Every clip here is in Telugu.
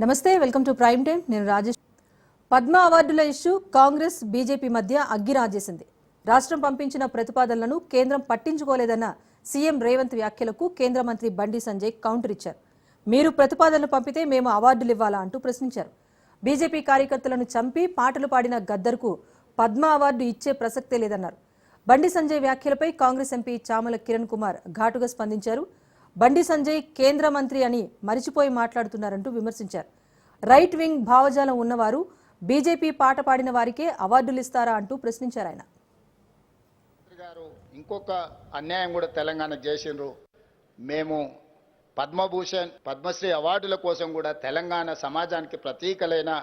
నమస్తే, వెల్కమ్ టు ప్రైమ్ టైమ్. నేను రాజేష్. పద్మ అవార్డుల ఇష్యూ కాంగ్రెస్ బీజేపీ మధ్య అగ్గిరాజేసింది. రాష్ట్రం పంపించిన ప్రతిపాదనలను కేంద్రం పట్టించుకోలేదన్న సీఎం రేవంత్ వ్యాఖ్యలకు కేంద్ర మంత్రి బండి సంజయ్ కౌంటర్ ఇచ్చారు. మీరు ప్రతిపాదనలు పంపితే మేము అవార్డులు ఇవ్వాలా అంటూ ప్రశ్నించారు. బీజేపీ కార్యకర్తలను చంపి పాటలు పాడిన గద్దర్కు పద్మ అవార్డు ఇచ్చే ప్రసక్తే లేదన్నారు. బండి సంజయ్ వ్యాఖ్యలపై కాంగ్రెస్ ఎంపీ చామల కిరణ్ కుమార్ ఘాటుగా స్పందించారు. బండి సంజయ్ కేంద్ర మంత్రి అని మరిచిపోయి మాట్లాడుతున్నారంటూ విమర్శించారు. రైట్ వింగ్ భావజాలం ఉన్నవారు బీజేపీ పాట పాడిన వారికే అవార్డులు ఇస్తారా అంటూ ప్రశ్నించారు ఆయన. ఇంకొక అన్యాయం కూడా తెలంగాణకు చేసిండ్రు. మేము పద్మభూషణ్ పద్మశ్రీ అవార్డుల కోసం కూడా తెలంగాణ సమాజానికి ప్రతీకలైన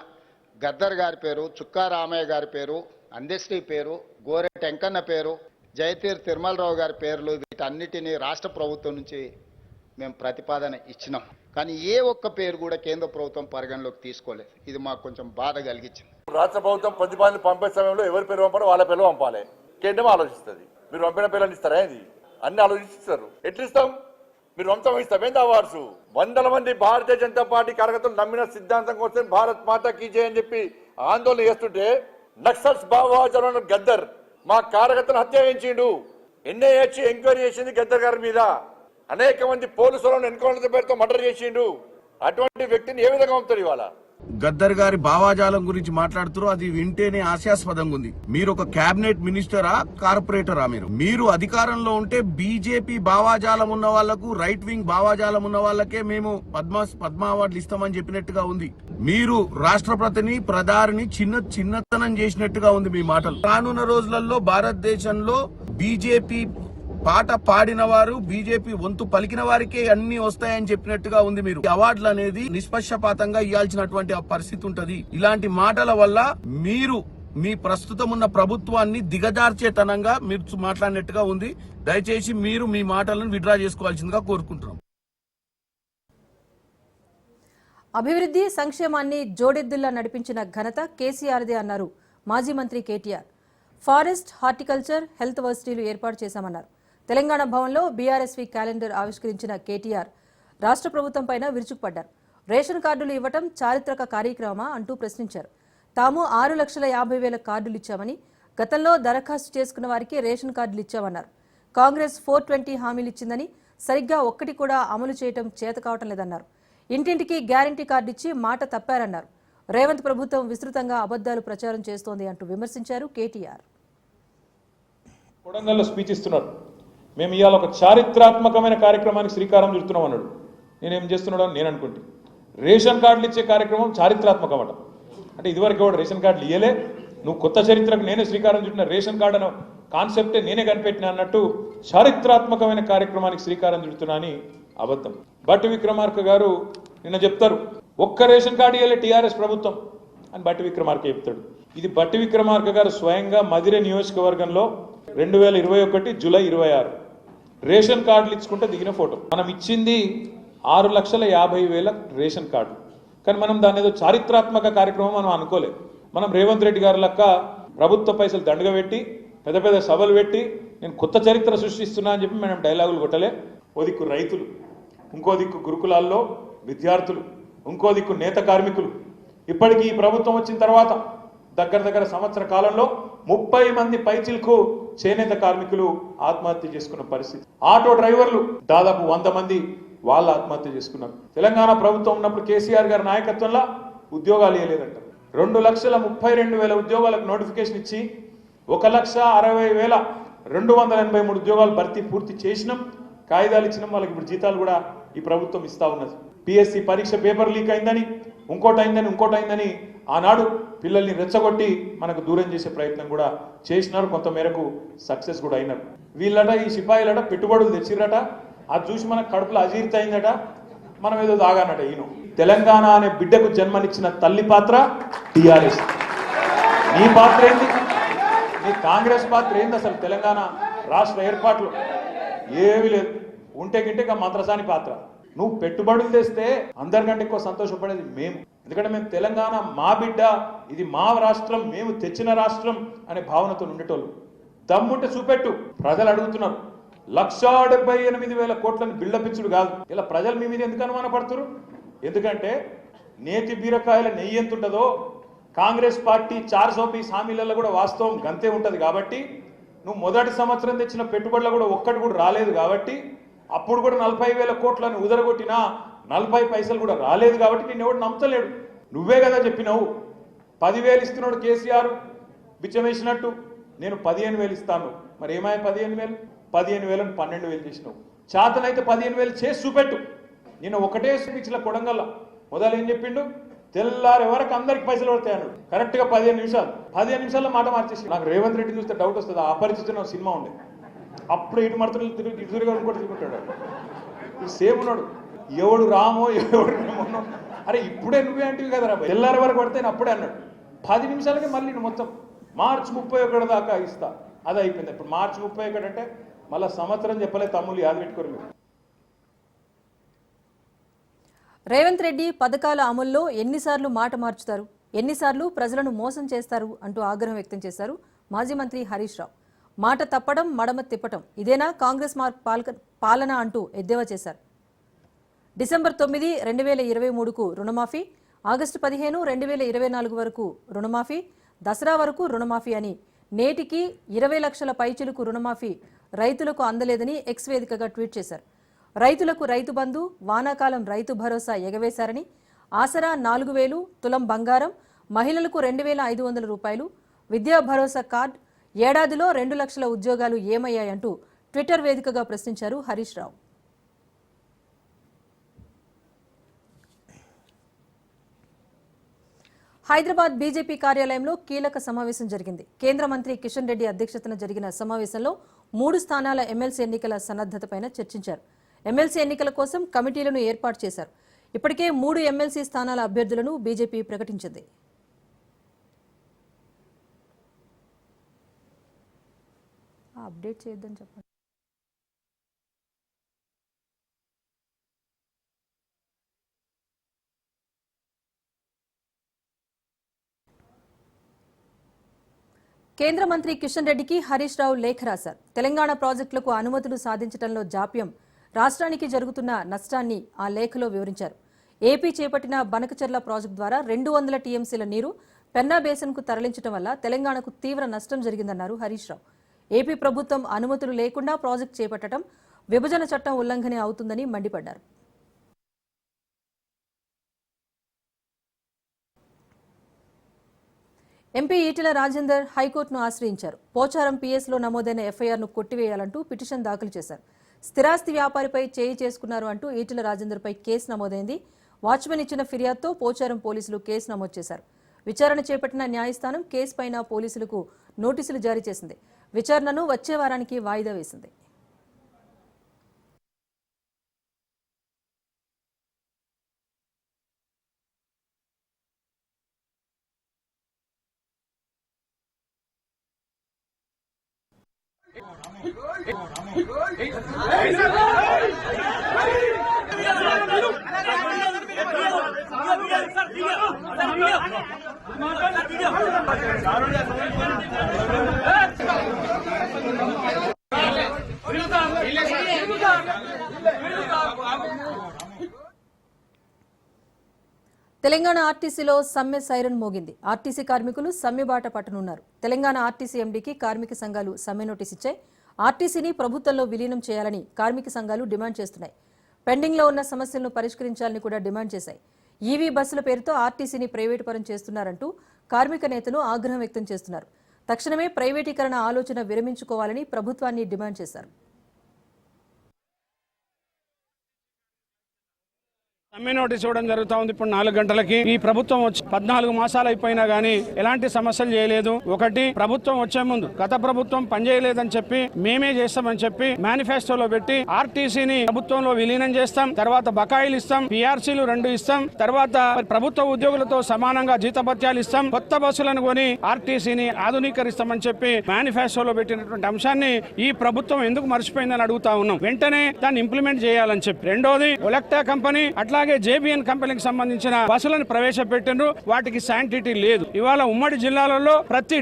గద్దర్ గారి పేరు, చుక్కా రామయ్య గారి పేరు, అందశ్రీ పేరు, గోరె టెంకన్న పేరు, జయతీర్ తిరుమలరావు గారి పేర్లు, వీటన్నిటినీ రాష్ట్ర ప్రభుత్వం నుంచి మేము ప్రతిపాదన ఇచ్చినాం. కానీ ఏ ఒక్క పేరు కూడా కేంద్ర ప్రభుత్వం పరిగణలోకి తీసుకోలేదు. ఇది మాకు కొంచెం బాధ కలిగించింది. రాష్ట్ర ప్రభుత్వం ప్రతిపాదన పంపే సమయంలో ఎవరి పేరు పంపాలో వాళ్ళ పేరు పంపాలి. కేంద్రం ఆలోచిస్తుంది. మీరు పంపిన పేర్లను ఇస్తారా? ఇది అన్ని ఆలోచిస్తారు. ఎట్లిస్తాం? మీరు వంశం ఇస్తాం. ఏంటి అవార్డ్స్? వందల మంది భారతీయ జనతా పార్టీ కార్యకర్తలు నమ్మిన సిద్ధాంతం కోసం భారత్ మాతా కీ జై అని చెప్పి ఆందోళన చేస్తుంటే నక్సల్స్ భావజాలం గద్దర్ మా కార్యకర్తలు హత్య చేయించిండు. ఎన్ఐఏ ఎంక్వైరీ చేసింది గద్దర్ గారి మీద. అనేక మంది పోలీసులను ఎన్కౌంటర్ పేరుతో మర్డర్ చేసిండు. అటువంటి వ్యక్తిని ఏ విధంగా పంపుతారు? ఇవాళ గద్దర్ గారి భావాజాలం గురించి మాట్లాడుతారు. అది వింటేనే హాస్యాస్పదంగా ఉంది. మీరు ఒక కేబినెట్ మినిస్టరా, కార్పొరేటరా? మీరు అధికారంలో ఉంటే బీజేపీ భావాజాలం ఉన్న వాళ్లకు, రైట్ వింగ్ భావాజాలం ఉన్న వాళ్ళకే మేము పద్మ అవార్డులు ఇస్తామని చెప్పినట్టుగా ఉంది. మీరు రాష్ట్రపతిని, ప్రధాని చిన్నతనం చేసినట్టుగా ఉంది మీ మాటలు. రానున్న రోజులలో భారతదేశంలో బీజేపీ పాట పాడిన వారు, బీజేపీ వంతు పలికిన వారికే అన్ని వస్తాయని చెప్పినట్టుగా ఉంది. మీరు అవార్డులు అనేది నిష్పక్షపాతంగా ఇవ్వాల్సినటువంటి పరిస్థితి ఉంటది. ఇలాంటి మాటల వల్ల మీరు మీ ప్రస్తుతం ఉన్న ప్రభుత్వాన్ని దిగజార్చేతనంగా మీరు మాట్లాడినట్టుగా ఉంది. దయచేసి మీరు మీ మాటలను విత్డ్రా చేసుకోవాల్సిందిగా కోరుకుంటున్నాం. అభివృద్ధి సంక్షేమాన్ని జోడెద్దుల్లా నడిపించిన ఘనత కేసీఆర్దే అన్నారు మాజీ మంత్రి కేటీఆర్. ఫారెస్ట్, హార్టికల్చర్, హెల్త్ వర్సిటీలు ఏర్పాటు చేశామన్నారు. తెలంగాణ భవన్లో బీఆర్ఎస్వీ క్యాలెండర్ ఆవిష్కరించిన కేటీఆర్ రాష్ట్ర ప్రభుత్వంపైన విరుచుకుపడ్డారు. రేషన్ కార్డులు ఇవ్వటం చారిత్రక కార్యక్రమమా అంటూ ప్రశ్నించారు. తాము 6,50,000 కార్డులు ఇచ్చామని, గతంలో దరఖాస్తు చేసుకున్న వారికి రేషన్ కార్డులు ఇచ్చామన్నారు. కాంగ్రెస్ 420 హామీలు ఇచ్చిందని సరిగ్గా ఒక్కటి కూడా అమలు చేయటం చేత కావటం లేదన్నారు. ఇంటింటికి గ్యారంటీ కార్డు ఇచ్చి మాట తప్పారన్నారు. రేవంత్ ప్రభుత్వం విస్తృతంగా అబద్దాలు ప్రచారం చేస్తోంది అంటూ విమర్శించారు కేటీఆర్. కొడంగల్లో స్పీచ్ ఇస్తున్నారు. మేము ఇవాళ ఒక చారిత్రాత్మకమైన కార్యక్రమానికి శ్రీకారం చుడుతున్నాం అన్నాడు. నేనేం చేస్తున్నాడు అని నేను అనుకుంటే, రేషన్ కార్డులు ఇచ్చే కార్యక్రమం చారిత్రాత్మకం అట. అంటే ఇదివరకు కూడా రేషన్ కార్డులు ఇయ్యలే, నువ్వు కొత్త చరిత్రకు నేనే శ్రీకారం చుట్టిన, రేషన్ కార్డు అనే కాన్సెప్టే నేనే కనిపెట్టినా అన్నట్టు చారిత్రాత్మకమైన కార్యక్రమానికి శ్రీకారం చుడుతున్నా అని అబద్ధం. బట్టి విక్రమార్క గారు నిన్న చెప్తారు, ఒక్క రేషన్ కార్డు ఇయ్యలే టీఆర్ఎస్ ప్రభుత్వం అని బట్టి విక్రమార్క చెప్తాడు. ఇది బట్టి విక్రమార్క గారు స్వయంగా మదిరే నియోజకవర్గంలో 2021 జూలై 26 రేషన్ కార్డులు ఇచ్చుకుంటే దిగిన ఫోటో. మనం ఇచ్చింది 6,50,000 రేషన్ కార్డు. కానీ మనం దాని ఏదో చారిత్రాత్మక కార్యక్రమం మనం అనుకోలేదు. మనం రేవంత్ రెడ్డి గారి లెక్క ప్రభుత్వ పైసలు దండగా పెట్టి, పెద్ద పెద్ద సభలు పెట్టి, నేను కొత్త చరిత్ర సృష్టిస్తున్నా అని చెప్పి మనం డైలాగులు కొట్టలే. ఓ దిక్కు రైతులు, ఇంకో దిక్కు గురుకులాల్లో విద్యార్థులు, ఇంకో దిక్కు నేత కార్మికులు. ఇప్పటికీ ఈ ప్రభుత్వం వచ్చిన తర్వాత దగ్గర సంవత్సర కాలంలో 30 మంది పైచిలకు చేనేత కార్మికులు ఆత్మహత్య చేసుకున్న పరిస్థితి. ఆటో డ్రైవర్లు దాదాపు 100 మంది వాళ్ళు ఆత్మహత్య చేసుకున్నారు. తెలంగాణ ప్రభుత్వం ఉన్నప్పుడు కేసీఆర్ గారి నాయకత్వంలో ఉద్యోగాలు ఇవ్వలేదంట. 2,32,000 ఉద్యోగాలకు నోటిఫికేషన్ ఇచ్చి 1,60,283 ఉద్యోగాలు భర్తీ పూర్తి చేసినాం. కాగితాలు ఇచ్చినాం. వాళ్ళకి ఇప్పుడు జీతాలు కూడా ఈ ప్రభుత్వం ఇస్తా ఉన్నది. పిఎస్సి పరీక్ష పేపర్ లీక్ అయిందని, ఇంకోటైందని ఆనాడు పిల్లల్ని రెచ్చగొట్టి మనకు దూరం చేసే ప్రయత్నం కూడా చేసినారు. కొంత మేరకు సక్సెస్ కూడా అయినారు. వీళ్ళట, ఈ సిపాయిలట పెట్టుబడులు తెచ్చిరట. అది చూసి మనకు కడుపులో అజీర్తి అయిందట. మనం ఏదో దాగానట. ఈయన తెలంగాణ అనే బిడ్డకు జన్మనిచ్చిన తల్లి పాత్ర టీఆర్ఎస్. నీ పాత్ర ఏంది? నీ కాంగ్రెస్ పాత్ర ఏంది? అసలు తెలంగాణ రాష్ట్ర ఏర్పాట్లు ఏమీ లేదు. ఉంటే గింటే మంత్రసాని పాత్ర. నువ్వు పెట్టుబడులు తెస్తే అందరికంటే ఎక్కువ సంతోషపడేది మేము. ఎందుకంటే మేము తెలంగాణ మా బిడ్డ, ఇది మా రాష్ట్రం, మేము తెచ్చిన రాష్ట్రం అనే భావనతో ఉండేటోళ్ళు. దమ్ముంటే చూపెట్టు. ప్రజలు అడుగుతున్నారు. 1,78,000 కోట్లను బిల్డప్ ఇచ్చుడు కాదు. ఇలా ప్రజలు మీ మీద ఎందుకు అనుమానపడుతున్నారు? ఎందుకంటే నేతి బీరకాయల నెయ్యి ఎంత ఉంటుందో కాంగ్రెస్ పార్టీ 420 హామీలలో కూడా వాస్తవం గంతే ఉంటుంది. కాబట్టి నువ్వు మొదటి సంవత్సరం తెచ్చిన పెట్టుబడులు కూడా ఒక్కటి కూడా రాలేదు. కాబట్టి అప్పుడు కూడా 40,000 కోట్లను ఉదరగొట్టినా 40 పైసలు కూడా రాలేదు. కాబట్టి నేను ఎవడు నమ్మతలేడు. నువ్వే కదా చెప్పినావు 10,000 ఇస్తున్నాడు కేసీఆర్ బిచ్చమేసినట్టు, నేను 15,000 ఇస్తాను. మరి ఏమాయ 15,000? 15,000 12,000 చేసినావు. చేతనైతే 15,000 చేసి చూపెట్టు. నేను ఒకటే స్పీచ్ల కొడంగల్ల మొదలు ఏం చెప్పిండు, తెల్లారి వరకు అందరికి పైసలు పడతాయి అన్నాడు. కరెక్ట్గా 15 నిమిషాల్లో మాట మార్చేసి. నాకు రేవంత్ రెడ్డి చూస్తే డౌట్ వస్తుంది. అపరిచితున్న సినిమా ఉండే, అప్పుడు ఇటు మడతలు ఇటుగా కూడా తిరుగుంటాడు. సేమ్ ఉన్నాడు. ఎవడు రామో ఎవడు రేమో. అరే ఇప్పుడే నువ్వే అంటివి కదరా, తెల్లారి వరకు పడితే అప్పుడే అన్నాడు. 10 నిమిషాలకే మళ్ళీ నేను మొత్తం మార్చి 31 దాకా ఇస్తా, అది అయిపోయింది. ఇప్పుడు మార్చి 31 అంటే మళ్ళీ సంవత్సరం చెప్పలే. తమ్ముళ్ళు యాద పెట్టుకోరు మీరు. రేవంత్ రెడ్డి పథకాల అమల్లో ఎన్నిసార్లు మాట మార్చుతారు, ఎన్నిసార్లు ప్రజలను మోసం చేస్తారు అంటూ ఆగ్రహం వ్యక్తం చేశారు మాజీ మంత్రి హరీష్ రావు. మాట తప్పడం, మడమ తిప్పటం ఇదేనా కాంగ్రెస్ పాలన అంటూ ఎద్దేవా చేశారు. డిసెంబర్ 9, 2023కు రుణమాఫీ, ఆగస్టు 15, 2024 వరకు రుణమాఫీ, దసరా వరకు రుణమాఫీ అని నేటికి 20 లక్షల పైచిలుకు రుణమాఫీ రైతులకు అందలేదని ఎక్స్ వేదికగా ట్వీట్ చేశారు. రైతులకు రైతు బంధు, వానాకాలం రైతు భరోసా ఎగవేశారని, ఆసరా 4,000, తులం బంగారం, మహిళలకు 2,500 రూపాయలు, విద్యా భరోసా కార్డ్, ఏడాదిలో 2 లక్షల ఉద్యోగాలు ఏమయ్యాయంటూ ట్విట్టర్ వేదికగా ప్రశ్నించారు హరీష్ రావు. హైదరాబాద్ బీజేపీ కార్యాలయంలో కీలక సమావేశం జరిగింది. కేంద్ర మంత్రి కిషన్ రెడ్డి అధ్యక్షతన జరిగిన సమావేశంలో 3 స్థానాల ఎమ్మెల్సీ ఎన్నికల సన్నద్ధతపైన చర్చించారు. ఎమ్మెల్సీ ఎన్నికల కోసం కమిటీలను ఏర్పాటు చేశారు. ఇప్పటికే 3 ఎమ్మెల్సీ స్థానాల అభ్యర్థులను బీజేపీ ప్రకటించింది. అప్డేట్ చేయొద్దని చెప్పండి. కేంద్ర మంత్రి కిషన్ రెడ్డికి హరీష్ రావు లేఖ రాశారు. తెలంగాణ ప్రాజెక్టులకు అనుమతులు సాధించడంలో జాప్యం, రాష్ట్రానికి జరుగుతున్న నష్టాన్ని ఆ లేఖలో వివరించారు. ఏపీ చేపట్టిన బనకచెర్ల ప్రాజెక్టు ద్వారా 200 టీఎంసీల నీరు పెన్నా బేసిన్కు తరలించడం వల్ల తెలంగాణకు తీవ్ర నష్టం జరిగిందన్నారు హరీష్ రావు. ఏపీ ప్రభుత్వం అనుమతులు లేకుండా ప్రాజెక్టు చేపట్టడం విభజన చట్టం ఉల్లంఘనే అవుతుందని మండిపడ్డారు. ఎంపీ ఈటెల రాజేందర్ హైకోర్టును ఆశ్రయించారు. పోచారం పిఎస్లో నమోదైన ఎఫ్ఐఆర్ను కొట్టివేయాలంటూ పిటిషన్ దాఖలు చేశారు. స్థిరాస్తి వ్యాపారిపై చేయి చేసుకున్నారు అంటూ ఈటెల రాజేందర్పై కేసు నమోదైంది. వాచ్మెన్ ఇచ్చిన ఫిర్యాదుతో పోచారం పోలీసులు కేసు నమోదు చేశారు. విచారణ చేపట్టిన న్యాయస్థానం కేసుపైన పోలీసులకు నోటీసులు జారీ చేసింది. విచారణను వచ్చే వారానికి వాయిదా వేసింది. తెలంగాణ ఆర్టీసీలో సమ్మె సైరన్ మోగింది. ఆర్టీసీ కార్మికులు సమ్మె బాట పట్టనున్నారు. తెలంగాణ ఆర్టీసీ ఎండీకి కార్మిక సంఘాలు సమ్మె నోటీస్ ఇచ్చాయి. ఆర్టీసీని ప్రభుత్వంలో విలీనం చేయాలని కార్మిక సంఘాలు డిమాండ్ చేస్తున్నాయి. పెండింగ్లో ఉన్న సమస్యలను పరిష్కరించాలని కూడా డిమాండ్ చేశాయి. ఈవీ బస్సుల పేరుతో ఆర్టీసీని ప్రైవేటు పరం చేస్తున్నారంటూ కార్మిక నేతలు ఆగ్రహం వ్యక్తం చేస్తున్నారు. తక్షణమే ప్రైవేటీకరణ ఆలోచన విరమించుకోవాలని ప్రభుత్వాన్ని డిమాండ్ చేశారు. సమ్మె నోటీస్ ఇవ్వడం జరుగుతా ఉంది. ఇప్పుడు 4 గంటలకి ఈ ప్రభుత్వం వచ్చి 14 మాసాలు అయిపోయినా గానీ ఎలాంటి సమస్యలు చేయలేదు. ఒకటి, ప్రభుత్వం వచ్చే ముందు గత ప్రభుత్వం పనిచేయలేదని చెప్పి మేమే చేస్తామని చెప్పి మేనిఫెస్టోలో పెట్టి ఆర్టీసీని ప్రభుత్వంలో విలీనం చేస్తాం, తర్వాత బకాయిలు ఇస్తాం, పిఆర్సీలు 2 ఇస్తాం, తర్వాత ప్రభుత్వ ఉద్యోగులతో సమానంగా జీతభత్యాలు ఇస్తాం, కొత్త బస్సులను కొని ఆర్టీసీని ఆధునీకరిస్తామని చెప్పి మేనిఫెస్టోలో పెట్టినటువంటి అంశాన్ని ఈ ప్రభుత్వం ఎందుకు మర్చిపోయిందని అడుగుతా ఉన్నాం. వెంటనే దాన్ని ఇంప్లిమెంట్ చేయాలని చెప్పి. రెండోది, ఒలెక్టా కంపెనీ అట్లా అలాగే జేబీఎన్ కంపెనీకి సంబంధించిన బస్సులను ప్రవేశపెట్టిండ్రు. వాటికి శాంటిటీ లేదు. ఇవాళ ఉమ్మడి జిల్లాలలో ప్రతి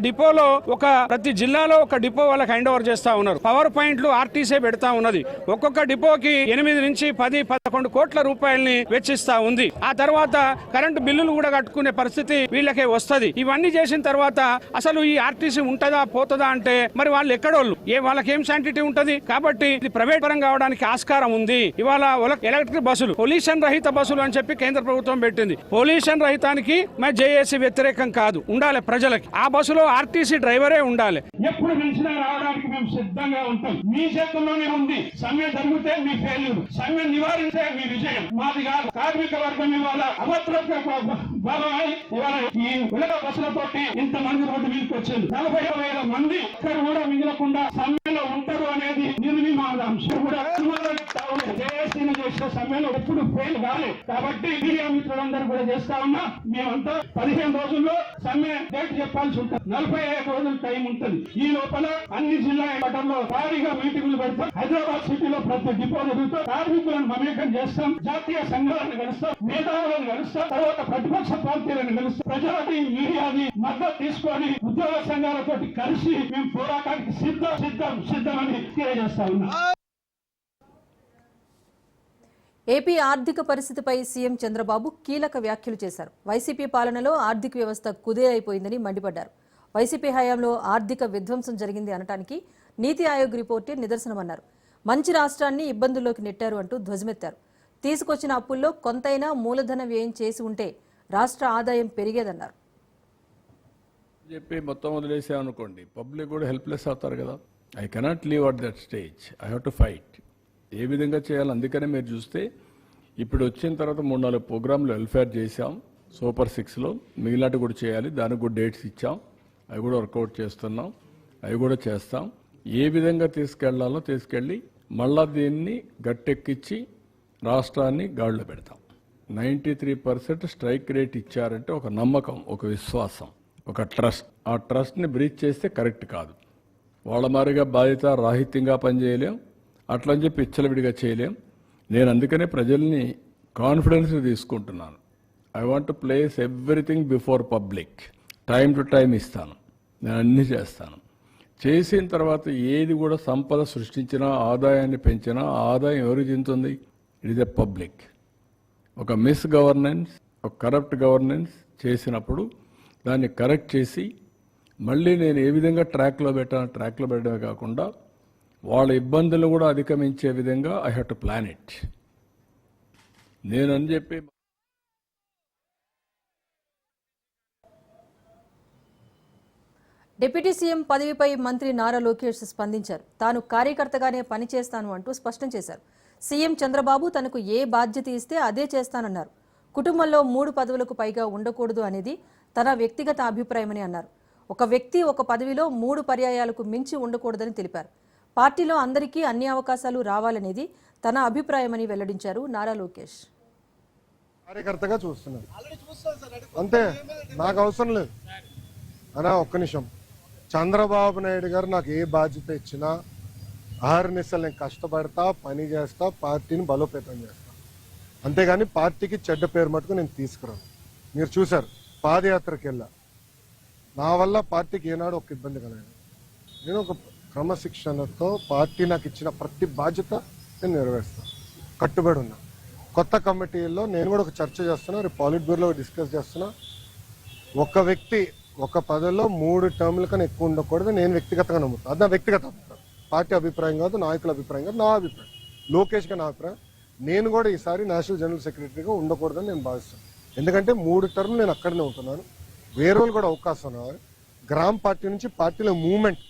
జిల్లాలో ఒక డిపో వాళ్ళకి హ్యాండ్ ఓవర్ చేస్తా ఉన్నారు. పవర్ పాయింట్లు ఆర్టీసీ పెడతా ఉన్నది. ఒక్కొక్క డిపోకి 8 నుంచి 10-11 కోట్ల రూపాయలని వెచ్చిస్తా ఉంది. ఆ తర్వాత కరెంటు బిల్లులు కూడా కట్టుకునే పరిస్థితి వీళ్ళకే వస్తది. ఇవన్నీ చేసిన తర్వాత అసలు ఈ ఆర్టీసీ ఉంటదా పోతుందా అంటే మరి వాళ్ళు ఎక్కడోళ్ళు, వాళ్ళకేం శాంటిటీ ఉంటది? కాబట్టి ఇది ప్రైవేట్ పరం కావడానికి ఆస్కారం ఉంది. ఇవాళ ఎలక్ట్రిక్ బస్సులు పొల్యూషన్ రహిత బస్సులు అని చెప్పి కేంద్ర ప్రభుత్వం పెట్టింది. పొల్యూషన్ రహితానికి మరి జేఏసీ వ్యతిరేకం కాదు, ఉండాలి ప్రజలకి. ఆ బస్సులో ఆర్టీసీ డ్రైవరే ఉండాలి. ఎప్పుడు పిలిచినా రావడానికి మేము సిద్ధంగా ఉంటాం. మీ చేతుల్లోనే ఉంది. సమ్మె జరిగితే మీ ఫెయిల్యూర్, సమ్మె నివారిస్తే మీ విజయం. మాది కాదు. కార్మిక వర్గం ఇవాళ అభద్రత భాగమై ఇవాళ ఈ ఉలక బస్సులతోటి ఇంతమంది రోడ్డు మీదకి వచ్చింది. 40,000 మంది ఇక్కడ కూడా మిగలకుండా సమ్మెలో ఉంటారు అనేది నిర్వివాదాంశం. కూడా జేఏసీని చేసిన సమ్మెలో ఎప్పుడు ఫెయిల్ కాలేదు. కాబట్టి మీడియా మిత్రులందరూ కూడా చేస్తా ఉన్నా. మేమంతా 15 రోజుల్లో సమ్మె డేట్ చెప్పాల్సి ఉంటుంది. 45 రోజులు టైం ఉంటుంది. ఈ లోపల అన్ని జిల్లా పట్టణంలో భారీగా మీటింగులు పెడతాం. హైదరాబాద్ సిటీలో ప్రతి డిపో జరుగుతాం. కార్మికులను మమేకం చేస్తాం. జాతీయ సంఘాలను కలుస్తాం. మేధావులను కలుస్తాం. తర్వాత ప్రతిపక్ష పార్టీలను కలుస్తాం. ప్రజలకి మీడియాని మద్దతు తీసుకొని ఉద్యోగ సంఘాలతో కలిసి మేము పోరాటానికి సిద్ధమని తెలియజేస్తా ఉన్నాం. ఏపీ ఆర్థిక పరిస్థితిపై సీఎం చంద్రబాబు కీలక వ్యాఖ్యలు చేశారు. వైసీపీ పాలనలో ఆర్థిక వ్యవస్థ కుదేలైపోయిందని మండిపడ్డారు. వైసీపీ హయాంలో ఆర్థిక విధ్వంసం జరిగింది అనటానికి నీతి ఆయోగ్ రిపోర్టే నిదర్శనమన్నారు. మంచి రాష్ట్రాన్ని ఇబ్బందుల్లోకి నెట్టారు అంటూ ధ్వజమెత్తారు. తీసుకొచ్చిన అప్పుల్లో కొంతైనా మూలధన వ్యయం చేసి ఉంటే రాష్ట్ర ఆదాయం పెరిగేదన్నారు. చెప్పి మొత్తం వదిలేసామనుకోండి, పబ్లిక్ కూడా హెల్ప్లెస్ అవుతారు కదా. I cannot leave at that stage. I have to fight. ఏ విధంగా చేయాలి? అందుకనే మీరు చూస్తే ఇప్పుడు వచ్చిన తర్వాత 3-4 ప్రోగ్రాంలు వెల్ఫేర్ చేశాం. సూపర్ 6లో మిగిలినట్టు కూడా చేయాలి. దానికి కూడా డేట్స్ ఇచ్చాం. అవి కూడా వర్కౌట్ చేస్తున్నాం. అవి కూడా చేస్తాం. ఏ విధంగా తీసుకెళ్లాలో తీసుకెళ్ళి మళ్ళా దీన్ని గట్టెక్కించి రాష్ట్రాన్ని గాడిలో పెడతాం. 93% స్ట్రైక్ రేట్ ఇచ్చారంటే ఒక నమ్మకం, ఒక విశ్వాసం, ఒక ట్రస్ట్. ఆ ట్రస్ట్ని బ్రీచ్ చేస్తే కరెక్ట్ కాదు. వాళ్ళ మారిగా బాధ్యత రాహిత్యంగా పనిచేయలేం. అట్లని చెప్పి ఇచ్చలవిడిగా చేయలేం. నేను అందుకనే ప్రజల్ని కాన్ఫిడెన్స్ తీసుకుంటున్నాను. I want to place everything before public. Time to time ఇస్తాను. నేను అన్నీ చేస్తాను. చేసిన తర్వాత ఏది కూడా సంపద సృష్టించినా, ఆదాయాన్ని పెంచినా ఆదాయం ఎవరికి చెందుతుంది? It is a public. ఒక మిస్ గవర్నెన్స్, ఒక కరప్ట్ గవర్నెన్స్ చేసినప్పుడు దాన్ని కరెక్ట్ చేసి మళ్ళీ నేను ఏ విధంగా ట్రాక్లో పెట్టడమే కాకుండా వాళ్ళ ఇబ్బందులు కూడా అధిగమించే విధంగా I have to plan it. నేనని చెప్పి డిప్యూటీ సీఎం పదవిపై మంత్రి నారా లోకేష్ స్పందించారు. తాను కార్యకర్తగానే పనిచేస్తాను అంటూ స్పష్టం చేశారు. సీఎం చంద్రబాబు తనకు ఏ బాధ్యత ఇస్తే అదే చేస్తానన్నారు. కుటుంబంలో 3 పదవులకు పైగా ఉండకూడదు అనేది తన వ్యక్తిగత అభిప్రాయమని అన్నారు. ఒక వ్యక్తి ఒక పదవిలో 3 పర్యాయాలకు మించి ఉండకూడదని తెలిపారు. పార్టీలో అందరికీ అన్ని అవకాశాలు రావాలనేది తన అభిప్రాయమని వెల్లడించారు నారా లోకేష్. కార్యకర్తగా చూస్తున్నాను అంతే, నాకు అవసరం లేదు అనా. ఒక్క నిమిషం. చంద్రబాబు నాయుడు గారు నాకు ఏ బాధ్యత ఇచ్చినా అహర్నిశలు నేను కష్టపడతా, పని చేస్తా, పార్టీని బలోపేతం చేస్తా. అంతేగాని పార్టీకి చెడ్డ పేరు మటుకు నేను తీసుకురాను. మీరు చూశారు, పాదయాత్రకి వెళ్ళా. నా వల్ల పార్టీకి ఏనాడు ఒక ఇబ్బంది కలగదు. నేను ఒక క్రమశిక్షణతో పార్టీ నాకు ఇచ్చిన ప్రతి బాధ్యత నేను నెరవేరుస్తాను, కట్టుబడి ఉన్నా. కొత్త కమిటీల్లో నేను కూడా ఒక చర్చ చేస్తున్నా, రేపు పాలిట్ బ్యూరోలో డిస్కస్ చేస్తున్నా. ఒక వ్యక్తి ఒక పదవిలో 3 టర్ముల కన్నా ఎక్కువ ఉండకూడదు నేను వ్యక్తిగతంగా నమ్ముతాను. అది నా వ్యక్తిగత అభిప్రాయం, పార్టీ అభిప్రాయం కాదు, నాయకుల అభిప్రాయం కాదు, నా అభిప్రాయం, లోకేష్గా నా అభిప్రాయం. నేను కూడా ఈసారి నేషనల్ జనరల్ సెక్రటరీగా ఉండకూడదని నేను భావిస్తాను. ఎందుకంటే 3 టర్ములు నేను అక్కడనే ఉంటున్నాను. వేరే వాళ్ళు కూడా అవకాశం రావాలి. గ్రామ పార్టీ నుంచి పార్టీలో మూవ్మెంట్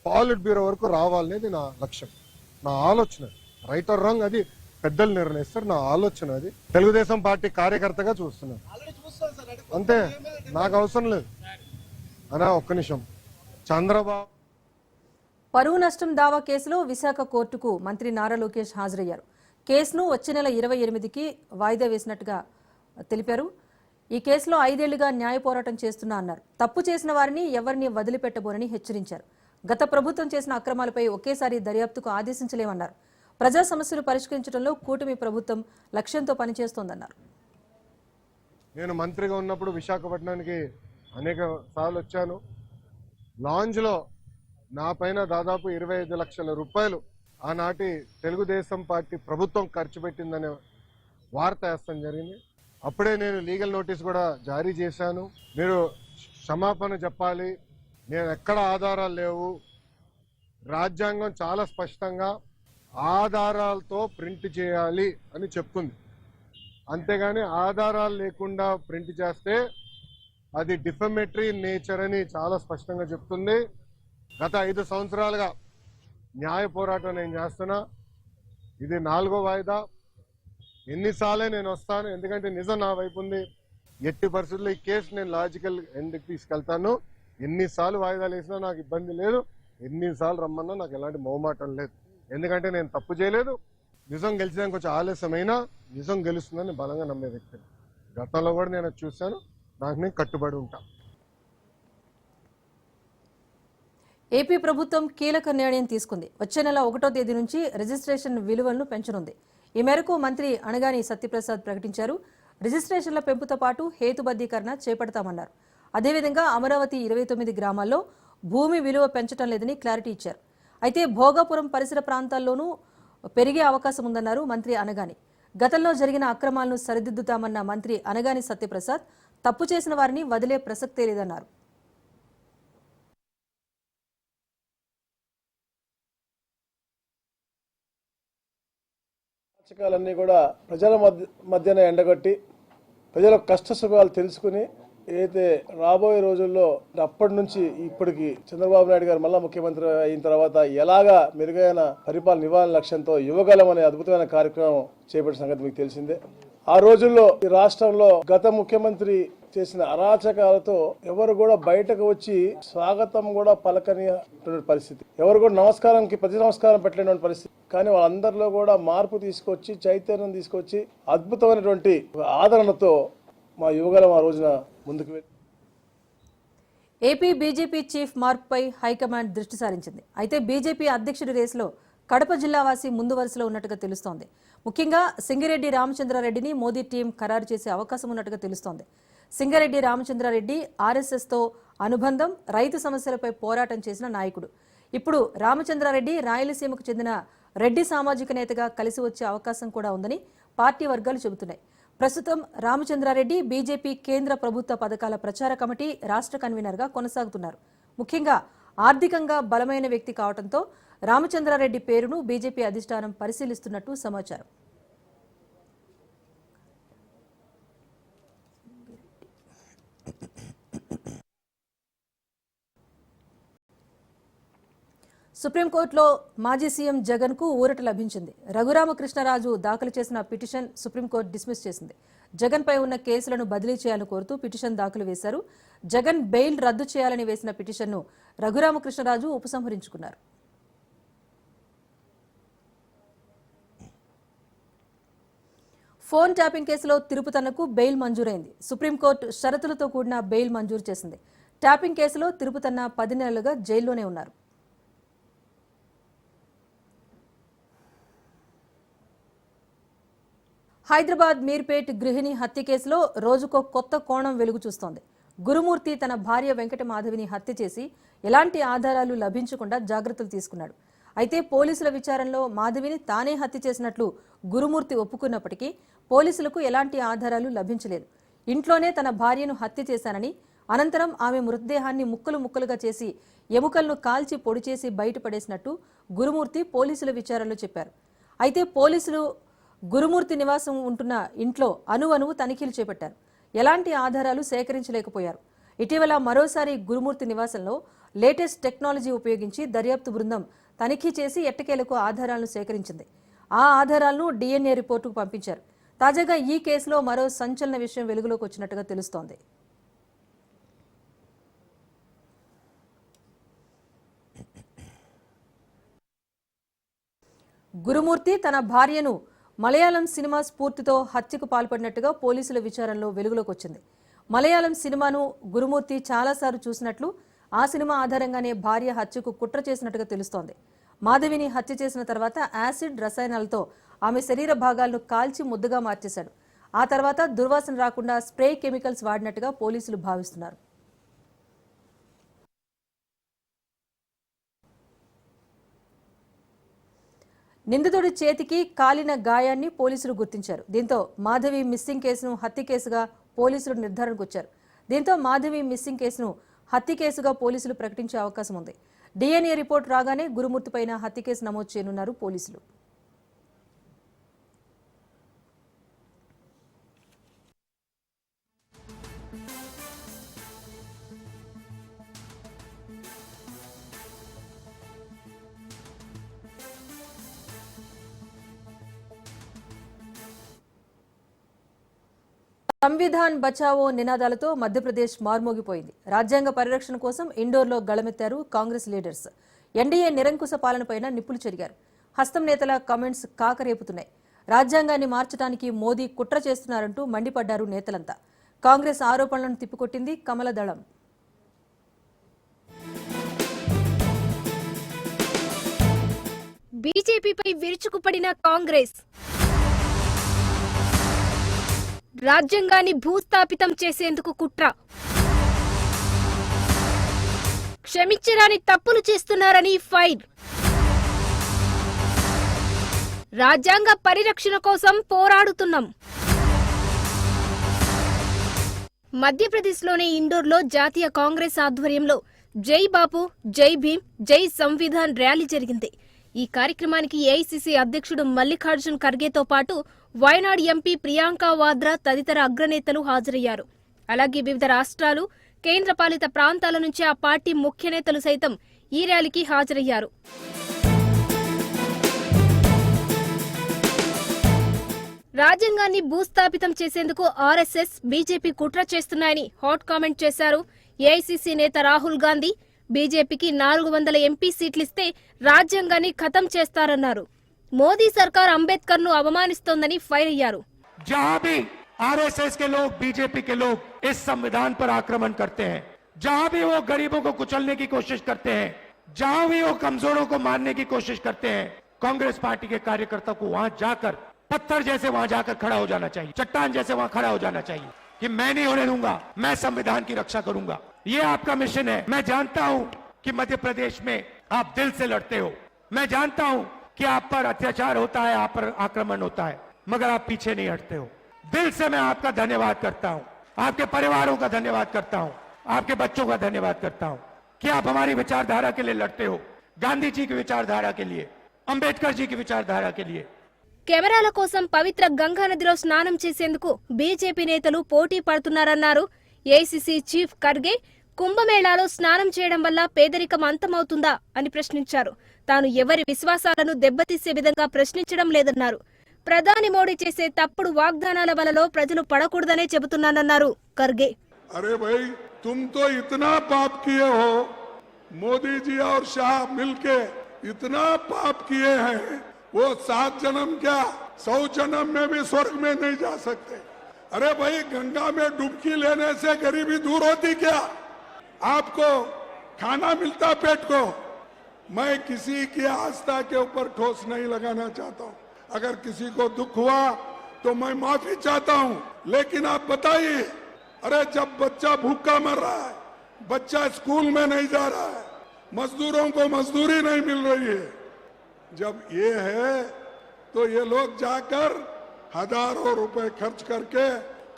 పాలిట్ బ్యూరో వరకు రావాలనేది నా లక్ష్యం, నా ఆలోచన. రైట్ ఆర్ రాంగ్ అది పెద్దలు నిర్ణయిస్తారు. నా ఆలోచన అది. తెలుగుదేశం పార్టీ కార్యకర్తగా చూస్తున్నాను అంతే, నాకు అవసరం లేదు అనా. ఒక్క నిమిషం. చంద్రబాబు పరువు నష్టం దావా కేసులో విశాఖ కోర్టుకు మంత్రి నారా లోకేష్ హాజరయ్యారు. కేసును వచ్చే నెల 28కి వాయిదా వేసినట్టుగా తెలిపారు. ఈ కేసులో 5 ఏళ్లుగా న్యాయ పోరాటం చేస్తున్నా అన్నారు. తప్పు చేసిన వారిని ఎవరిని వదిలిపెట్టబోనని హెచ్చరించారు. గత ప్రభుత్వం చేసిన అక్రమాలపై ఒకేసారి దర్యాప్తుకు ఆదేశించలేమన్నారు. ప్రజా సమస్యలు పరిష్కరించడంలో కూటమి ప్రభుత్వం లక్ష్యంతో పనిచేస్తోందన్నారు. నేను మంత్రిగా ఉన్నప్పుడు విశాఖపట్నానికి అనేక సార్లు వచ్చాను. లాంజ్లో నా పైన దాదాపు 25 లక్షల రూపాయలు ఆనాటి తెలుగుదేశం పార్టీ ప్రభుత్వం ఖర్చు పెట్టిందనే వార్త వేస్తాం జరిగింది. అప్పుడే నేను లీగల్ నోటీస్ కూడా జారీ చేశాను. మీరు క్షమాపణ చెప్పాలి, నేను ఎక్కడ ఆధారాలు లేవు, రాజ్యాంగం చాలా స్పష్టంగా ఆధారాలతో ప్రింట్ చేయాలి అని చెప్తుంది. అంతేగాని ఆధారాలు లేకుండా ప్రింట్ చేస్తే అది డిఫమేటరీ నేచర్ అని చాలా స్పష్టంగా చెప్తుంది. గత 5 సంవత్సరాలుగా న్యాయ పోరాటం నేను చేస్తున్నా. ఇది 4వ వాయిదా. ఎన్నిసార్లే నేను వస్తాను, ఎందుకంటే నిజం నా వైపు ఉంది. ఎట్టి పరిస్థితుల్లో ఈ కేసు నేను లాజికల్ ఎండ్కి తీసుకెళ్తాను. ఎన్నిసార్లు వాయిదాలు వేసినా నాకు ఇబ్బంది లేదు, ఎన్నిసార్లు రమ్మన్నా నాకు ఎలాంటి మొహమాటం లేదు. ఎందుకంటే నేను తప్పు చేయలేదు. నిజం గెలిచడానికి కొంచెం ఆలస్యమైనా నిజం గెలుస్తుందని బలంగా నమ్మే వ్యక్తిని. గతంలో కూడా నేను చూశాను, దానికి నేను కట్టుబడి ఉంటాను. ఏపీ ప్రభుత్వం కీలక నిర్ణయం తీసుకుంది. వచ్చే నెల 1వ తేదీ నుంచి రిజిస్ట్రేషన్ విలువలను పెంచనుంది. ఈ మేరకు మంత్రి అనగాని సత్యప్రసాద్ ప్రకటించారు. రిజిస్ట్రేషన్ల పెంపుతో పాటు హేతుబద్ధీకరణ చేపడతామన్నారు. అదేవిధంగా అమరావతి 29 గ్రామాల్లో భూమి విలువ పెంచడం లేదని క్లారిటీ ఇచ్చారు. అయితే భోగాపురం పరిసర ప్రాంతాల్లోనూ పెరిగే అవకాశం ఉందన్నారు మంత్రి అనగాని. గతంలో జరిగిన అక్రమాలను సరిదిద్దుతామన్న మంత్రి అనగాని సత్యప్రసాద్ తప్పు చేసిన వారిని వదిలే ప్రసక్తే లేదన్నారు. పథకాలన్నీ కూడా ప్రజల మధ్యన ఎండగట్టి ప్రజల కష్ట సుఖాలు తెలుసుకుని ఏదైతే రాబోయే రోజుల్లో అప్పటి నుంచి ఇప్పటికి చంద్రబాబు నాయుడు గారు మళ్ళా ముఖ్యమంత్రి అయిన తర్వాత ఎలాగా మెరుగైన పరిపాలన ఇవ్వాలనే లక్ష్యంతో యువగలం అనే అద్భుతమైన కార్యక్రమం చేపట్టిన సంగతి మీకు తెలిసిందే. ఆ రోజుల్లో ఈ రాష్ట్రంలో గత ముఖ్యమంత్రి చేసిన అరాచకాలతో ఎవరు కూడా బయటకు వచ్చి స్వాగతం కూడా పలకని పరిస్థితి, ఎవరు కూడా ప్రతి నమస్కారం పెట్టలేని పరిస్థితి. కానీ వాళ్ళందరిలో కూడా మార్పు తీసుకొచ్చి చైతన్యం తీసుకొచ్చి అద్భుతమైనటువంటి ఆదరణతో మా యువగలం ఆ రోజున ముందుకు వెళ్ళి ఏపీ బీజేపీ చీఫ్ మార్పుపై హైకమాండ్ దృష్టి సారించింది. అయితే బీజేపీ అధ్యక్షుడి రేసులో కడప జిల్లావాసి ముందు వరుసలో ఉన్నట్టుగా తెలుస్తోంది. ముఖ్యంగా సింగిరెడ్డి రామచంద్రారెడ్డిని మోదీ టీం ఖరారు చేసే అవకాశం ఉన్నట్టుగా తెలుస్తోంది. సింగిరెడ్డి రామచంద్రారెడ్డి ఆర్ఎస్ఎస్తో అనుబంధం, రైతు సమస్యలపై పోరాటం చేసిన నాయకుడు. ఇప్పుడు రామచంద్రారెడ్డి రాయలసీమకు చెందిన రెడ్డి సామాజిక నేతగా కలిసి వచ్చే అవకాశం కూడా ఉందని పార్టీ వర్గాలు చెబుతున్నాయి. ప్రస్తుతం రామచంద్రారెడ్డి బీజేపీ కేంద్ర ప్రభుత్వ పథకాల ప్రచార కమిటీ రాష్ట్ర కన్వీనర్గా కొనసాగుతున్నారు. ముఖ్యంగా ఆర్థికంగా బలమైన వ్యక్తి కావడంతో రామచంద్రారెడ్డి పేరును బీజేపీ అధిష్టానం పరిశీలిస్తున్నట్టు సమాచారం. సుప్రీంకోర్టులో మాజీ సీఎం జగన్కు ఊరట లభించింది. రఘురామకృష్ణరాజు దాఖలు చేసిన పిటిషన్ సుప్రీంకోర్టు డిస్మిస్ చేసింది. జగన్పై ఉన్న కేసులను బదిలీ చేయాలని కోరుతూ పిటిషన్ దాఖలు వేశారు. జగన్ బెయిల్ రద్దు చేయాలని వేసిన పిటిషన్ను రఘురామకృష్ణరాజు ఉపసంహరించుకున్నారు. ఫోన్ ట్యాపింగ్ కేసులో తిరుపతన్నకు బెయిల్ మంజూరైంది. సుప్రీంకోర్టు షరతులతో కూడిన బెయిల్ మంజూరు చేసింది. ట్యాపింగ్ కేసులో తిరుపతన్న 10 నెలలుగా జైల్లోనే ఉన్నారు. హైదరాబాద్ మీర్పేట్ గృహిణి హత్య కేసులో రోజుకో కొత్త కోణం వెలుగు చూస్తోంది. గురుమూర్తి తన భార్య వెంకటమాధవిని హత్య చేసి ఎలాంటి ఆధారాలు లభించకుండా జాగ్రత్తలు తీసుకున్నాడు. అయితే పోలీసుల విచారణలో మాధవిని తానే హత్య చేసినట్లు గురుమూర్తి ఒప్పుకున్నప్పటికీ పోలీసులకు ఎలాంటి ఆధారాలు లభించలేదు. ఇంట్లోనే తన భార్యను హత్య చేశానని, అనంతరం ఆమె మృతదేహాన్ని ముక్కలు ముక్కలుగా చేసి ఎముకలను కాల్చి పొడి చేసి బయటపడేసినట్టు గురుమూర్తి పోలీసుల విచారణలో చెప్పారు. అయితే పోలీసులు గురుమూర్తి నివాసం ఉంటున్న ఇంట్లో అణువణువు తనిఖీలు చేపట్టారు. ఎలాంటి ఆధారాలు సేకరించలేకపోయారు. ఇటీవల మరోసారి గురుమూర్తి నివాసంలో లేటెస్ట్ టెక్నాలజీ ఉపయోగించి దర్యాప్తు బృందం తనిఖీ చేసి ఎట్టకేలకు ఆధారాలను సేకరించింది. ఆ ఆధారాలను DNA రిపోర్టుకు పంపించారు. తాజాగా ఈ కేసులో మరో సంచలన విషయం వెలుగులోకి వచ్చినట్టుగా తెలుస్తోంది. గురుమూర్తి తన భార్యను మలయాళం సినిమా స్ఫూర్తితో హత్యకు పాల్పడినట్టుగా పోలీసుల విచారణలో వెలుగులోకి వచ్చింది. మలయాళం సినిమాను గురుమూర్తి చాలాసార్లు చూసినట్లు, ఆ సినిమా ఆధారంగానే భార్య హత్యకు కుట్ర చేసినట్టుగా తెలుస్తోంది. మాధవిని హత్య చేసిన తర్వాత యాసిడ్ రసాయనాలతో ఆమె శరీర భాగాలను కాల్చి ముద్దగా మార్చేశాడు. ఆ తర్వాత దుర్వాసన రాకుండా స్ప్రే కెమికల్స్ వాడినట్టుగా పోలీసులు భావిస్తున్నారు. నిందితుడి చేతికి కాలిన గాయాన్ని పోలీసులు గుర్తించారు. దీంతో మాధవి మిస్సింగ్ కేసును హత్య కేసుగా పోలీసులు నిర్ధారణకు వచ్చారు. దీంతో మాధవి మిస్సింగ్ కేసును హత్య కేసుగా పోలీసులు ప్రకటించే అవకాశం ఉంది. DNA రిపోర్ట్ రాగానే గురుమూర్తి పైన హత్య కేసు నమోదు చేయనున్నారు పోలీసులు. సంవిధాన్ బచావో నినాదాలతో మధ్యప్రదేశ్ మార్మోగిపోయింది. రాజ్యాంగ పరిరక్షణ కోసం ఇండోర్లో గళమెత్తారు కాంగ్రెస్ లీడర్స్. ఎన్డీఏ నిరంకుశ పాలనపైన నిప్పులు చెరిగారు. హస్తం నేతల కామెంట్స్ కాకరేపుతున్నాయి. రాజ్యాంగాన్ని మార్చడానికి మోదీ కుట్ర చేస్తున్నారంటూ మండిపడ్డారు నేతలంతా. కాంగ్రెస్ ఆరోపణలను తిప్పికొట్టింది కమల దళం. బీజేపీపై విరుచుకుపడిన కాంగ్రెస్ రాజ్యాంగాన్ని భూస్థాపితం చేసేందుకు కుట్ర, క్షమించరాని తప్పులు చేస్తున్నారని ఫైర్, రాజ్యాంగ పరిరక్షణ కోసం పోరాడుతున్నాం. మధ్యప్రదేశ్లోని ఇండోర్లో జాతీయ కాంగ్రెస్ ఆధ్వర్యంలో జై బాపు, జై భీమ్, జై సంవిధాన్ ర్యాలీ జరిగింది. ఈ కార్యక్రమానికి ఏఐసీసీ అధ్యక్షుడు మల్లికార్జున్ ఖర్గేతో పాటు వయనాడ్ ఎంపీ ప్రియాంక వాద్రా తదితర అగ్రనేతలు హాజరయ్యారు. అలాగే వివిధ రాష్ట్రాలు, కేంద్రపాలిత ప్రాంతాల నుంచి ఆ పార్టీ ముఖ్య నేతలు సైతం ఈ ర్యాలీకి హాజరయ్యారు. రాజ్యాంగాన్ని భూస్థాపితం చేసేందుకు ఆర్ఎస్ఎస్, బీజేపీ కుట్ర చేస్తున్నాయని హాట్ కామెంట్ చేశారు ఏఐసీసీ నేత రాహుల్ గాంధీ. బీజేపీకి 400 ఎంపీ సీట్లిస్తే రాజ్యాంగాన్ని ఖతం చేస్తారన్నారు. మోదీ సర్కార్ అంబేద్కర్ ను అవమానిస్తోందని ఫైర్ అయ్యారు. जहां भी आरएसएस के लोग, बीजेपी के लोग इस संविधान पर आक्रमण करते हैं, जहां भी वो गरीबों को कुचलने की कोशिश करते हैं, जहां भी वो कमजोरों को मारने की कोशिश करते हैं, कांग्रेस पार्टी के कार्यकर्ता को वहां जाकर पत्थर जैसे वहां जाकर खड़ा हो जाना चाहिए, चट्टान जैसे वहां खड़ा हो जाना चाहिए कि मैं नहीं होने दूंगा, मैं संविधान की रक्षा करूंगा. ये आपका मिशन है. मैं जानता हूं कि मध्य प्रदेश में आप दिल से लड़ते हो. मैं जानता हूं कि आप पर अत्याचार होता है, आप पर आक्रमण होता है, मगर आप पीछे नहीं हटते हो. दिल से मैं आपका धन्यवाद करता हूं, आपके परिवारों का धन्यवाद करता हूं, आपके बच्चों का धन्यवाद करता हूं कि आप हमारी विचारधारा के लिए लड़ते हो, गांधी जी की विचारधारा के लिए, अंबेडकर जी की विचारधारा के लिए. కెమెరాల కోసం పవిత్ర గంగా నదిలో స్నానం చేసేందుకు బీజేపీ నేతలు పోటీ పడుతున్నారన్నారు ఏఐసీసీ చీఫ్ ఖర్గే. కుంభమేళాలో స్నానం చేయడం వల్ల పేదరికం అంతమవుతుందా అని ప్రశ్నించారు. తాను ఎవరి విశ్వాసాలను దెబ్బతీసే విధంగా ప్రశ్నించడం లేదన్నారు. ప్రధాని మోడీ చేసే తప్పుడు వాగ్దానాల వలలో ప్రజలు పడకూడదనే చెబుతున్నానన్నారు ఖర్గే. अरे भाई, तुम तो इतना पाप किए हो, मोदी जी और शाह मिलके इतना पाप किए हैं, वो 7 जन्म क्या 100 जन्म में भी स्वर्ग में नहीं जा सकते. अरे भाई, गंगा में डुबकी लेने से गरीबी दूर होती क्या? आपको खाना मिलता पेट को. मैं किसी की आस्था के ऊपर ठोस नहीं लगाना चाहता हूं. अगर किसी को दुख हुआ तो मैं माफी चाहता हूं, लेकिन आप बताइए, अरे जब बच्चा भूखा मर रहा है, बच्चा स्कूल में नहीं जा रहा है, मजदूरों को मजदूरी नहीं मिल रही है, जब ये है तो ये लोग जाकर हजारों रुपए खर्च करके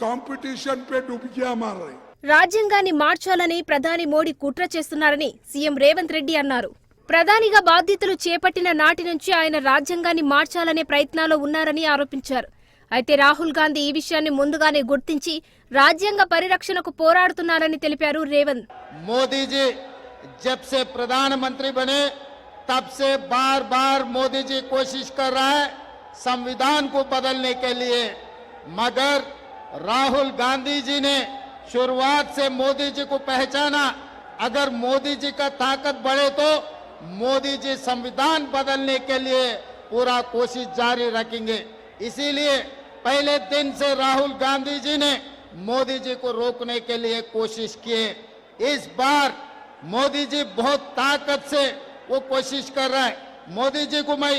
कंपटीशन पे डुबकियां मार रहे हैं. రాజ్యాంగాన్ని మార్చాలని ప్రధాని మోడీ కుట్ర చేస్తున్నారని సీఎం రేవంత్ రెడ్డి అన్నారు. ప్రధానిగా బాధ్యతలు చేపట్టిన నాటి నుంచి ఆయన రాజ్యాంగాన్ని మార్చాలనే ప్రయత్నాల్లో ఉన్నారని ఆరోపించారు. అయితే రాహుల్ గాంధీ ఈ విషయాన్ని ముందుగానే గుర్తించి రాజ్యాంగ పరిరక్షణకు పోరాడుతున్నారని తెలిపారు రేవంత్. मोदी जी जब से प्रधानमंत्री बने तब से बार बार मोदी जी कोशिश कर रहा है संविधान को बदलने के लिए, मगर राहुल गांधी जी ने शुरुआत से मोदी जी को पहचाना. अगर मोदी जी का ताकत बढ़े तो मोदी जी संविधान बदलने के लिए पूरा कोशिश जारी रखेंगे. इसीलिए पहले दिन से राहुल गांधी जी ने मोदी जी को रोकने के लिए कोशिश किए. इस बार मोदी जी बहुत ताकत से वो कोशिश कर रहा है. मोदी जी को मैं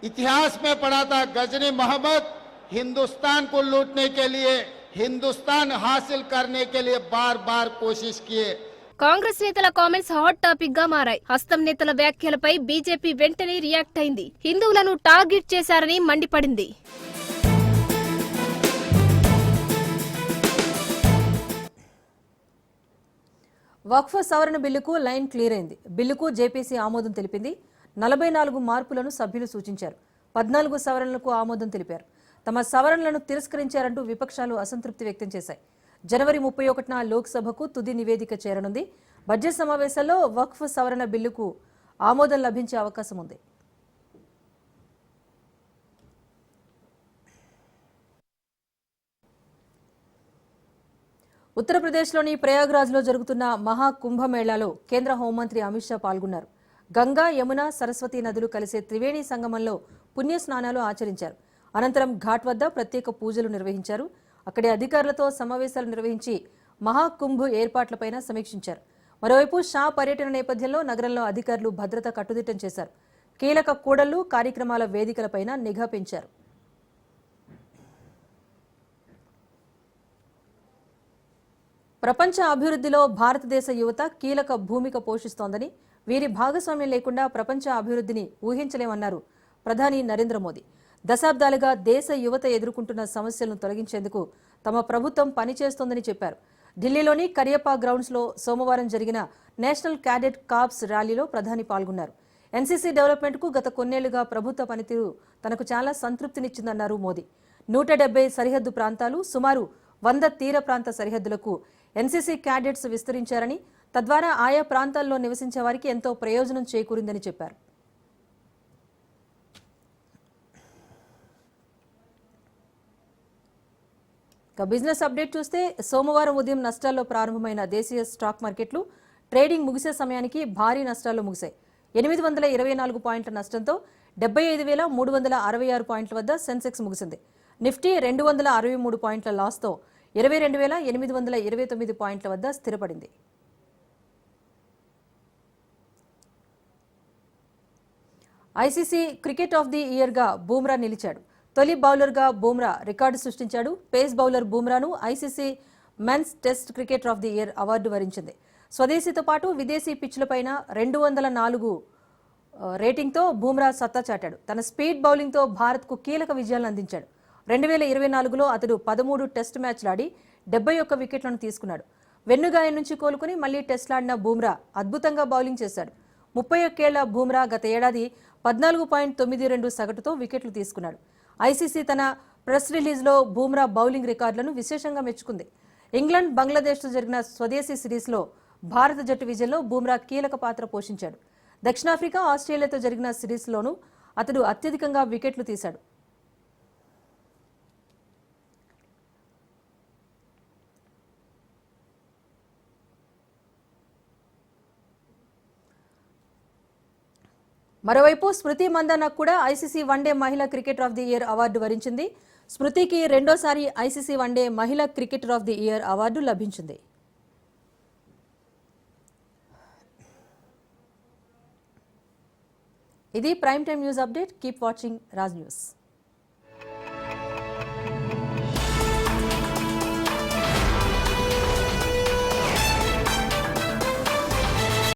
इतिहास में पढ़ा था, गजनी मोहम्मद हिंदुस्तान को लूटने के लिए, हिंदुस्तान हासिल करने के लिए बार बार कोशिश किए। కాంగ్రెస్ నేతల కామెంట్స్ హాట్ టాపిక్ గా మారాయి. హస్తం నేతల వ్యాఖ్యలపై బీజేపీ వెంటనే రియాక్ట్ అయింది. హిందువులను టార్గెట్ చేశారని మండిపడింది. వక్ఫ్ సవరణ బిల్లుకు లైన్ క్లియర్ అయింది. బిల్లుకు జేపీసీ ఆమోదం తెలిపింది. 44 మార్పులను సభ్యులు సూచించారు. 14 సవరణలకు ఆమోదం తెలిపారు. తమ సవరణలను తిరస్కరించారంటూ విపక్షాలు అసంతృప్తి వ్యక్తం చేశాయి. జనవరి 31న లోక్సభకు తుది నివేదిక చేరనుంది. బడ్జెట్ సమావేశాల్లో వక్ఫ్ సవరణ బిల్లుకు ఆమోదం లభించే అవకాశం ఉంది. ఉత్తరప్రదేశ్లోని ప్రయాగ్రాజ్లో జరుగుతున్న మహా కుంభమేళాలో కేంద్ర హోంమంత్రి అమిత్ షా పాల్గొన్నారు. గంగా, యమున, సరస్వతి నదులు కలిసే త్రివేణి సంగమంలో పుణ్యస్నానాలు ఆచరించారు. అనంతరం ఘాట్ వద్ద ప్రత్యేక పూజలు నిర్వహించారు. అక్కడి అధికారులతో సమావేశాలు నిర్వహించి మహాకుంభ్ ఏర్పాట్లపైన సమీక్షించారు. మరోవైపు షా పర్యటన నేపథ్యంలో నగరంలో అధికారులు భద్రత కట్టుదిట్టం చేశారు. కీలక కూడళ్లు, కార్యక్రమాల వేదికలపైన నిఘా పెంచారు. ప్రపంచ అభివృద్ధిలో భారతదేశ యువత కీలక భూమిక పోషిస్తోందని, వీరి భాగస్వామ్యం లేకుండా ప్రపంచ అభివృద్ధిని ఊహించలేమన్నారు ప్రధాని నరేంద్ర మోదీ. దశాబ్దాలుగా దేశ యువత ఎదుర్కొంటున్న సమస్యలను తొలగించేందుకు తమ ప్రభుత్వం పనిచేస్తోందని చెప్పారు. ఢిల్లీలోని కరియప్ప గ్రౌండ్స్లో సోమవారం జరిగిన నేషనల్ క్యాడెట్ కార్ప్స్ ర్యాలీలో ప్రధాని పాల్గొన్నారు. ఎన్సీసీ డెవలప్మెంట్కు గత కొన్నేళ్లుగా ప్రభుత్వ పనితీరు తనకు చాలా సంతృప్తినిచ్చిందన్నారు మోదీ. 170 సరిహద్దు ప్రాంతాలు, సుమారు 100 తీర ప్రాంత సరిహద్దులకు ఎన్సీసీ క్యాడెట్స్ విస్తరించారని, తద్వారా ఆయా ప్రాంతాల్లో నివసించే వారికి ఎంతో ప్రయోజనం చేకూరిందని చెప్పారు. బిజినెస్ అప్డేట్ చూస్తే సోమవారం ఉదయం నష్టాల్లో ప్రారంభమైన దేశీయ స్టాక్ మార్కెట్లు ట్రేడింగ్ ముగిసే సమయానికి భారీ నష్టాల్లో ముగిశాయి. 824 పాయింట్ల నష్టంతో 75,366 పాయింట్ల వద్ద సెన్సెక్స్ ముగిసింది. నిఫ్టీ 263 పాయింట్ల లాస్తో 22,829 పాయింట్ల వద్ద స్థిరపడింది. ఐసీసీ క్రికెట్ ఆఫ్ ది ఇయర్గా బూమ్రా నిలిచాడు. తొలి బౌలర్గా బూమ్రా రికార్డు సృష్టించాడు. పేస్ బౌలర్ బూమ్రాను ICC men's test cricketer of the year award వరించింది. స్వదేశీతో పాటు విదేశీ పిచ్లపైన 204 రేటింగ్తో బూమ్రా సత్తా చాటాడు. తన స్పీడ్ బౌలింగ్తో భారత్కు కీలక విజయాలను అందించాడు. 2024లో అతడు 13 టెస్ట్ మ్యాచ్లాడి 71 వికెట్లను తీసుకున్నాడు. వెన్నుగాయం నుంచి కోలుకుని మళ్లీ టెస్ట్లాడిన బూమ్రా అద్భుతంగా బౌలింగ్ చేశాడు. 31 ఏళ్ల బూమ్రా గత ఏడాది 14.92 సగటుతో వికెట్లు తీసుకున్నాడు. ఐసీసీ తన ప్రెస్ రిలీజ్లో బూమ్రా బౌలింగ్ రికార్డులను విశేషంగా మెచ్చుకుంది. ఇంగ్లాండ్, బంగ్లాదేశ్తో జరిగిన స్వదేశీ సిరీస్లో భారత జట్టు విజయంలో బూమ్రా కీలక పాత్ర పోషించాడు. దక్షిణాఫ్రికా, ఆస్ట్రేలియాతో జరిగిన సిరీస్లోనూ అతడు అత్యధికంగా వికెట్లు తీశాడు. మరోవైపు స్మృతి మందన్నకు కూడా ఐసీసీ వన్డే మహిళా cricketer of the year award వరించింది. స్మృతికి రెండోసారి ఐసీసీ వన్డే మహిళా cricketer of the year award లభించింది. ఇది prime time news update. Keep watching Raj news.